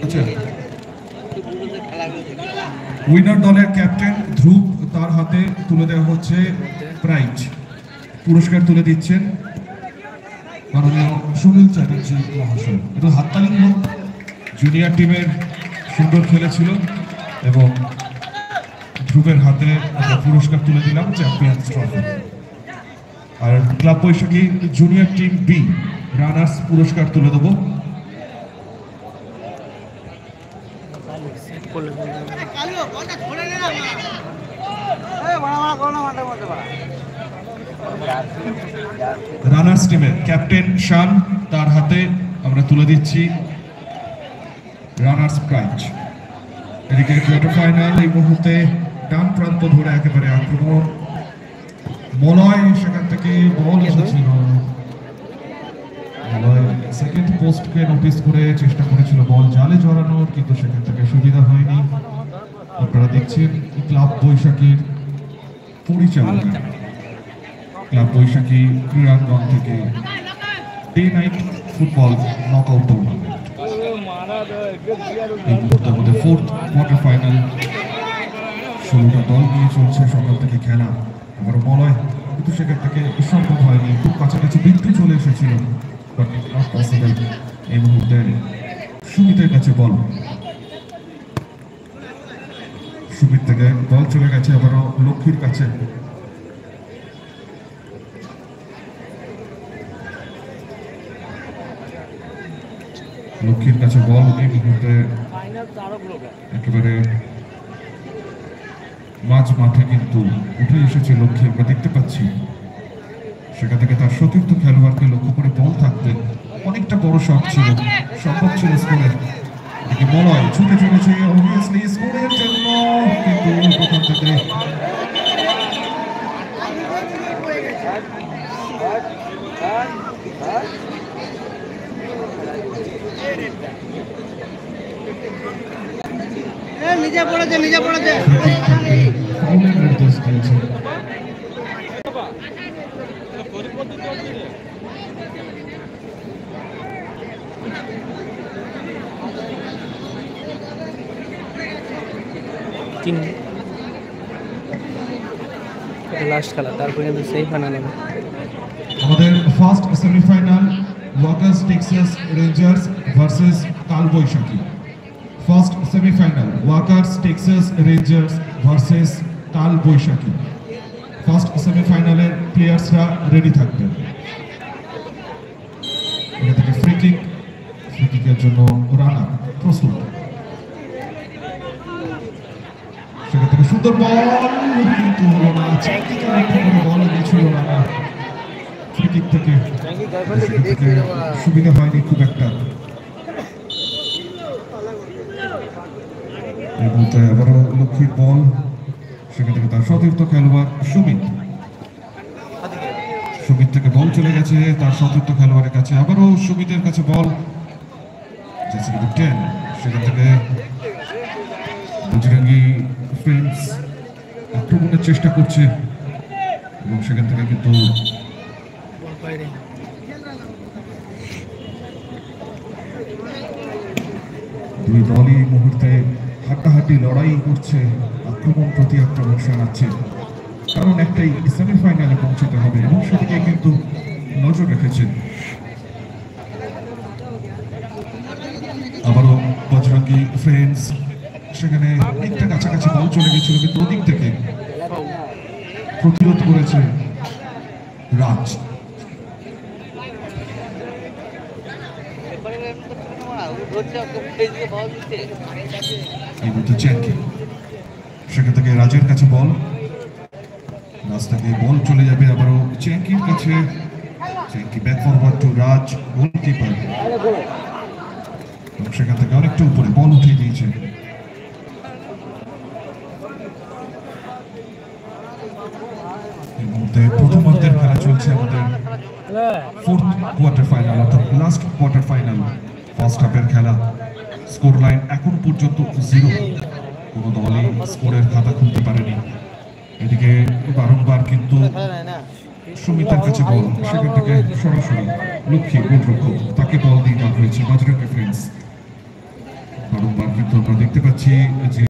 আচ্ছা, উইনার দলের ক্যাপ্টেন ধ্রুব, তার হাতে তুলে দেওয়া হচ্ছে প্রাইজ, পুরস্কার তুলে দিচ্ছেন মাননীয় সুনীল চ্যাটার্জি মহাশয়। একটু হাততালি হোক। জুনিয়র টিমের সুন্দর খেলেছিল এবং ধ্রুবের হাতে পুরস্কার তুলে দিলাম, চ্যাম্পিয়ন্স ট্রফি। আর ক্লাব বৈশাখী জুনিয়র টিম বি রানার্স পুরস্কার তুলে দেবো। রানার্স টিমের ক্যাপ্টেন শান, তার হাতে আমরা তুলে দিচ্ছি রানার্স প্রাইজ। এদিকে কোয়ার্টার ফাইনাল এই মুহূর্তে ডান প্রান্ত ধরে একেবারে আক্রমণ মলয়, সেখান থেকে বল এসেছিল। মলয় সেকেন্ড পোস্টকে নোটিস করে চেষ্টা করেছিল বল জালে জড়ানোর, কিন্তু সেখান থেকে সুবিধা হয়নি। আপনারা দেখছেন ক্লাব বৈশাখীর পরিচালনা, ক্লাব বৈশাখী ক্রীড়াঙ্গন থেকে day night football knockout tournament. এই মুহূর্তের মধ্যে ফোর্থ কোয়ার্টার ফাইনাল, 16টা দল নিয়ে চলছে সকাল থেকে খেলা। আবারও মলয়, কিন্তু সেখান থেকে সম্ভব হয়নি, খুব কাছাকাছি বিন্দু চলে এসেছিল, বাট নট পসিবল। এই মুহূর্তে সুমিতের কাছে বল, সুমিত থেকে বল চলে গেছে আবারও লক্ষ্মীর কাছে। লক্ষ্মীর কাছে বল এই মুহূর্তে একেবারে মাঝ মাঠে কিন্তু উঠে এসেছে লক্ষ্মী, আমরা দেখতে পাচ্ছি। সেখান থেকে তার সতীর্থ খেলোয়াড়কে লক্ষ্য করে বল থাকতে অনেকটা বড় শট ছিল, সম্ভব ছিল স্কোরের। এদিকে মলয় ছুটে চলেছে অবভিয়াসলি স্কোরের জন্য, কিন্তু ওখান থেকে নিজে পড়েছে ফাউলের নির্দেশ দিয়েছে। লাস্ট খেলা, তারপরে কিন্তু সেই ফাইনাল হবে। আমাদের first semifinal Walkers Texas Rangers versus Kal Baishakhi. First semifinal Walkers Texas Rangers versus Kal Baishakhi. First সেমিফাইনালের প্লেয়ার্সরা রেডি থাকবেন। এটা থেকে ফ্রি কিকের জন্য রানার প্রস্তুত। সেখান থেকে সুন্দর বল, কিন্তু হলো না, বল দিয়েছিল রানা। ফ্রি কিক থেকে সুবিধা হয়নি খুব একটা। এই মুহূর্তে আবারও লক্ষ্মীর বল, সেখান থেকে তার সতীর্থ খেলোয়াড় সুমিত থেকে বল চলে গেছে তার সতীর্থ খেলোয়াড়ের কাছে, আবারও সুমিতের কাছে বল, সেখান থেকে বজরঙ্গি ফ্রেন্ডস আক্রমণের চেষ্টা করছে এবং সেখান থেকে কিন্তু দুই দলই এই মুহূর্তে হাড্ডাহাড্ডি লড়াই করছে, আক্রমণ প্রতি আক্রমণ সারাচ্ছে, কারণ একটাই সেমিফাইনালে পৌঁছতে হবে এবং সেদিকে কিন্তু নজর রেখেছেন। আবারও বজরঙ্গি ফ্রেন্ডস, সেখানে অনেকটা কাছাকাছি বল চলে গেছিল, কিন্তু ওদিক থেকে প্রতিরোধ করেছে রাজ। সেখান থেকে রাজের কাছে বল, রাস্তা দিয়ে বল চলে যাবে আবারও চ্যাঙ্কির কাছে। চ্যাঙ্কি back forward to Raj, goalkeeper, সেখান থেকে অনেকটা উপরে বল উঠিয়ে দিয়েছে। এই মুহূর্তে প্রথমার্ধের খেলা চলছে আমাদের ফোর্থ কোয়ার্টার ফাইনাল, অর্থাৎ লাস্ট কোয়ার্টার ফাইনাল। ফার্স্ট হাফের খেলা, স্কোর লাইন এখন পর্যন্ত 0, কোনো দলই স্কোরের খাতা খুলতে পারেনি। এদিকে বারংবার কিন্তু সুমিতের কাছে বল, সেখান থেকে সরাসরি লক্ষ্মী গোলরক্ষক, তাকে বল দিয়ে দেওয়া হয়েছে বজরঙ্গি ফ্রেন্ডস। কিন্তু আমরা দেখতে পাচ্ছি যে